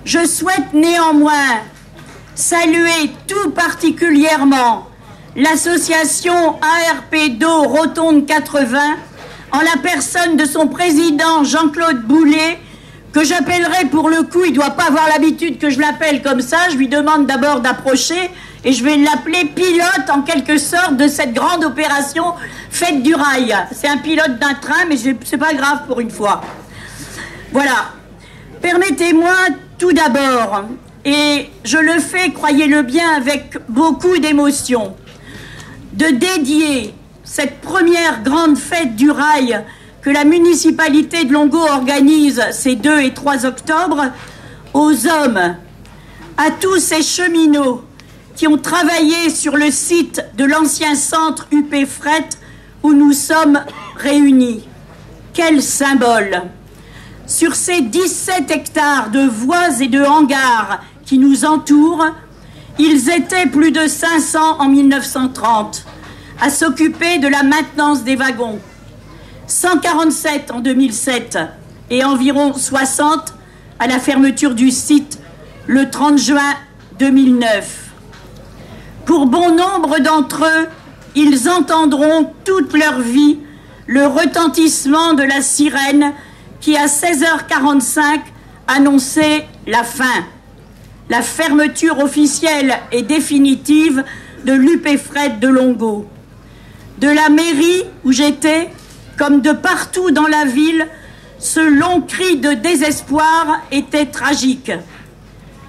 Je souhaite néanmoins saluer tout particulièrement l'association ARP d'eau Rotonde 80 en la personne de son président Jean-Claude Boulet, que j'appellerai pour le coup, il ne doit pas avoir l'habitude que je l'appelle comme ça, je lui demande d'abord d'approcher et je vais l'appeler pilote en quelque sorte de cette grande opération Fête du Rail. C'est un pilote d'un train, mais c'est pas grave pour une fois. Voilà. Permettez-moi tout d'abord, et je le fais, croyez-le bien, avec beaucoup d'émotion, de dédier cette première grande fête du rail que la municipalité de Longeau organise ces 2 et 3 octobre aux hommes, à tous ces cheminots qui ont travaillé sur le site de l'ancien centre UP Fret où nous sommes réunis. Quel symbole! Sur ces 17 hectares de voies et de hangars qui nous entourent, ils étaient plus de 500 en 1930 à s'occuper de la maintenance des wagons. 147 en 2007 et environ 60 à la fermeture du site le 30 juin 2009. Pour bon nombre d'entre eux, ils entendront toute leur vie le retentissement de la sirène qui, à 16h45, annonçait la fin, la fermeture officielle et définitive de l'UP Fret de Longeau. De la mairie où j'étais, comme de partout dans la ville, ce long cri de désespoir était tragique.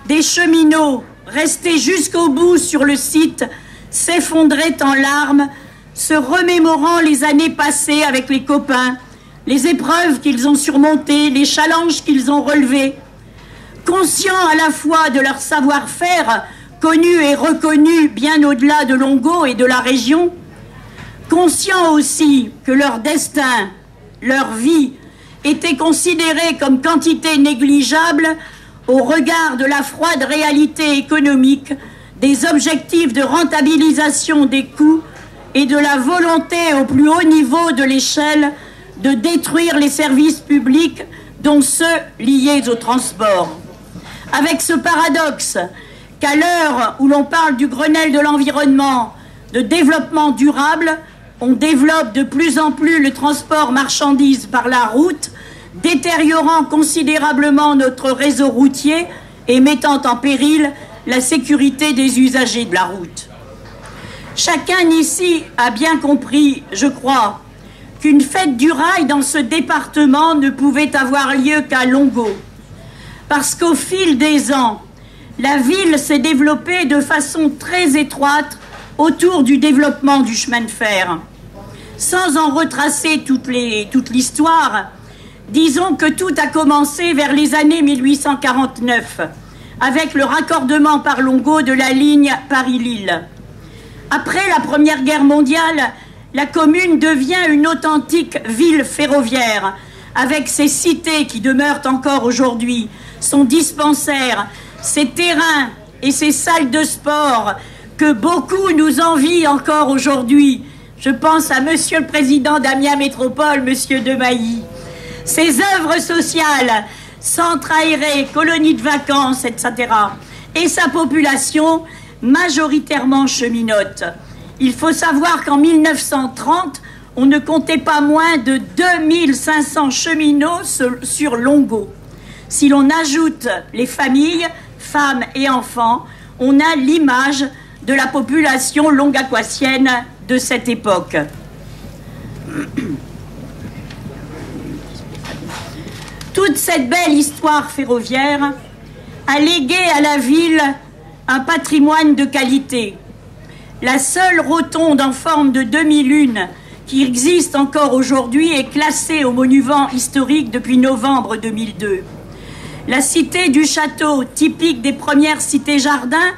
Des cheminots restés jusqu'au bout sur le site s'effondraient en larmes, se remémorant les années passées avec les copains, les épreuves qu'ils ont surmontées, les challenges qu'ils ont relevés. Conscients à la fois de leur savoir-faire, connu et reconnu bien au-delà de Longeau et de la région, conscients aussi que leur destin, leur vie, était considérée comme quantité négligeable au regard de la froide réalité économique, des objectifs de rentabilisation des coûts et de la volonté au plus haut niveau de l'échelle de détruire les services publics, dont ceux liés au transport. Avec ce paradoxe qu'à l'heure où l'on parle du Grenelle de l'environnement, de développement durable, on développe de plus en plus le transport marchandises par la route, détériorant considérablement notre réseau routier et mettant en péril la sécurité des usagers de la route. Chacun ici a bien compris, je crois, qu'une fête du rail dans ce département ne pouvait avoir lieu qu'à Longeau. Parce qu'au fil des ans, la ville s'est développée de façon très étroite autour du développement du chemin de fer. Sans en retracer toute l'histoire, disons que tout a commencé vers les années 1849, avec le raccordement par Longeau de la ligne Paris-Lille. Après la Première Guerre mondiale, la commune devient une authentique ville ferroviaire, avec ses cités qui demeurent encore aujourd'hui, son dispensaire, ses terrains et ses salles de sport que beaucoup nous envient encore aujourd'hui. Je pense à Monsieur le Président d'Amiens Métropole, Monsieur Demailly. Ses œuvres sociales, centres aérés, colonies de vacances, etc. Et sa population, majoritairement cheminote. Il faut savoir qu'en 1930, on ne comptait pas moins de 2500 cheminots sur Longeau. Si l'on ajoute les familles, femmes et enfants, on a l'image de la population longaquacienne de cette époque. Toute cette belle histoire ferroviaire a légué à la ville un patrimoine de qualité. La seule rotonde en forme de demi-lune qui existe encore aujourd'hui est classée au monument historique depuis novembre 2002. La cité du château, typique des premières cités-jardins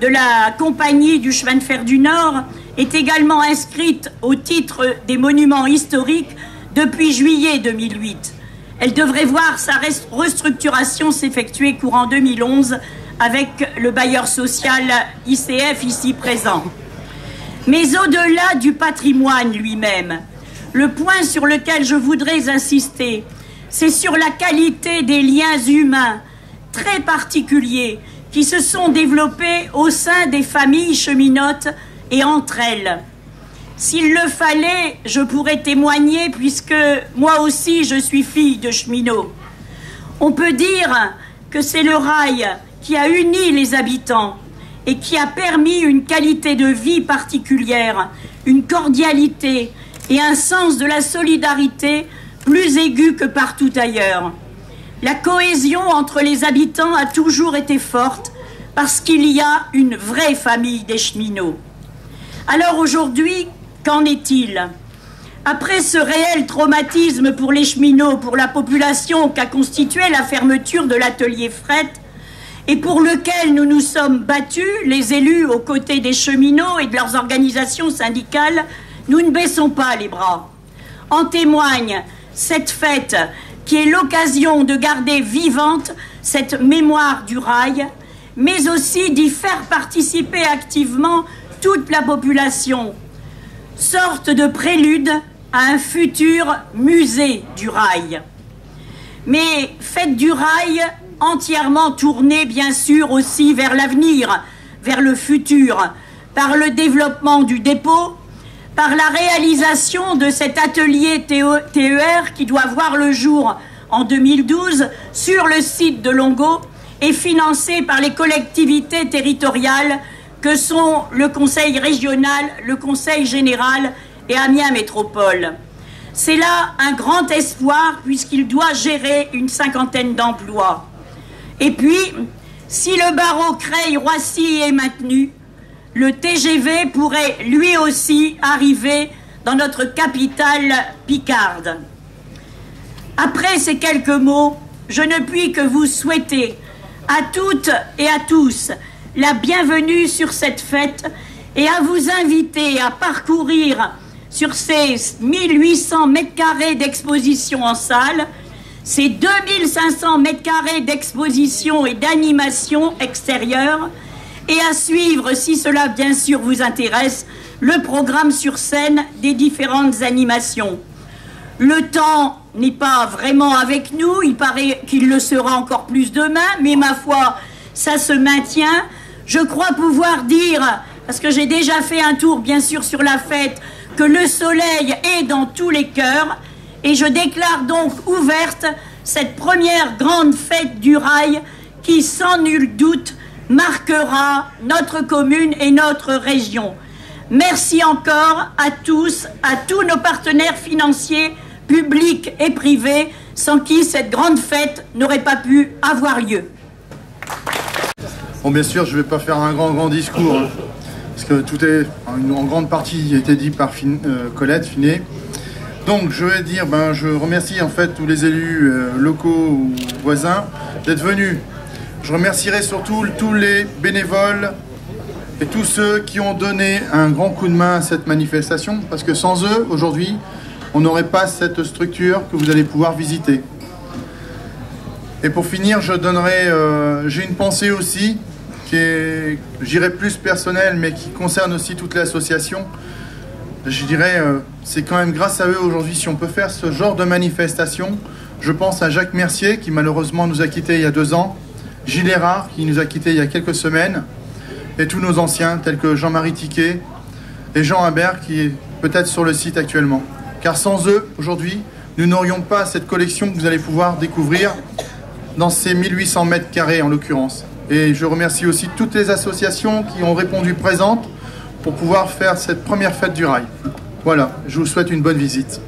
de la Compagnie du chemin de fer du Nord, est également inscrite au titre des monuments historiques depuis juillet 2008. Elle devrait voir sa restructuration s'effectuer courant 2011 avec le bailleur social ICF ici présent. Mais au-delà du patrimoine lui-même, le point sur lequel je voudrais insister, c'est sur la qualité des liens humains très particuliers qui se sont développés au sein des familles cheminotes et entre elles. S'il le fallait, je pourrais témoigner puisque moi aussi je suis fille de cheminot. On peut dire que c'est le rail qui a uni les habitants et qui a permis une qualité de vie particulière, une cordialité et un sens de la solidarité plus aigu que partout ailleurs. La cohésion entre les habitants a toujours été forte parce qu'il y a une vraie famille des cheminots. Alors aujourd'hui, qu'en est-il? Après ce réel traumatisme pour les cheminots, pour la population qu'a constitué la fermeture de l'atelier fret, et pour lequel nous nous sommes battus, les élus aux côtés des cheminots et de leurs organisations syndicales, nous ne baissons pas les bras. En témoigne cette fête qui est l'occasion de garder vivante cette mémoire du rail, mais aussi d'y faire participer activement toute la population, sorte de prélude à un futur musée du rail. Mais fête du rail entièrement tournée bien sûr aussi vers l'avenir, vers le futur, par le développement du dépôt, par la réalisation de cet atelier TER qui doit voir le jour en 2012 sur le site de Longo et financé par les collectivités territoriales que sont le Conseil régional, le Conseil général et Amiens Métropole. C'est là un grand espoir puisqu'il doit gérer une 50aine d'emplois. Et puis, si le barreau Creil-Roissy est maintenu, le TGV pourrait lui aussi arriver dans notre capitale picarde. Après ces quelques mots, je ne puis que vous souhaiter à toutes et à tous la bienvenue sur cette fête et à vous inviter à parcourir sur ces 1800 mètres carrés d'exposition en salle, ces 2500 mètres carrés d'exposition et d'animation extérieure, et à suivre, si cela bien sûr vous intéresse, le programme sur scène des différentes animations. Le temps n'est pas vraiment avec nous, il paraît qu'il le sera encore plus demain, mais ma foi, ça se maintient. Je crois pouvoir dire, parce que j'ai déjà fait un tour bien sûr sur la fête, que le soleil est dans tous les cœurs, et je déclare donc ouverte cette première grande fête du rail qui, sans nul doute, marquera notre commune et notre région. Merci encore à tous nos partenaires financiers, publics et privés, sans qui cette grande fête n'aurait pas pu avoir lieu. Bon, bien sûr, je ne vais pas faire un grand discours, hein, parce que tout est, en grande partie, a été dit par Colette Finet. Donc, je vais dire, je remercie en fait tous les élus locaux ou voisins d'être venus. Je remercierai surtout tous les bénévoles et tous ceux qui ont donné un grand coup de main à cette manifestation, parce que sans eux, aujourd'hui, on n'aurait pas cette structure que vous allez pouvoir visiter. Et pour finir, j'ai une pensée aussi, qui est, je dirais, plus personnelle, mais qui concerne aussi toute l'association. Je dirais, c'est quand même grâce à eux aujourd'hui si on peut faire ce genre de manifestation. Je pense à Jacques Mercier, qui malheureusement nous a quittés il y a 2 ans, Gilles Erard, qui nous a quittés il y a quelques semaines, et tous nos anciens, tels que Jean-Marie Tiquet et Jean Imbert, qui est peut-être sur le site actuellement. Car sans eux, aujourd'hui, nous n'aurions pas cette collection que vous allez pouvoir découvrir dans ces 1800 mètres carrés en l'occurrence. Et je remercie aussi toutes les associations qui ont répondu présentes pour pouvoir faire cette première fête du rail. Voilà, je vous souhaite une bonne visite.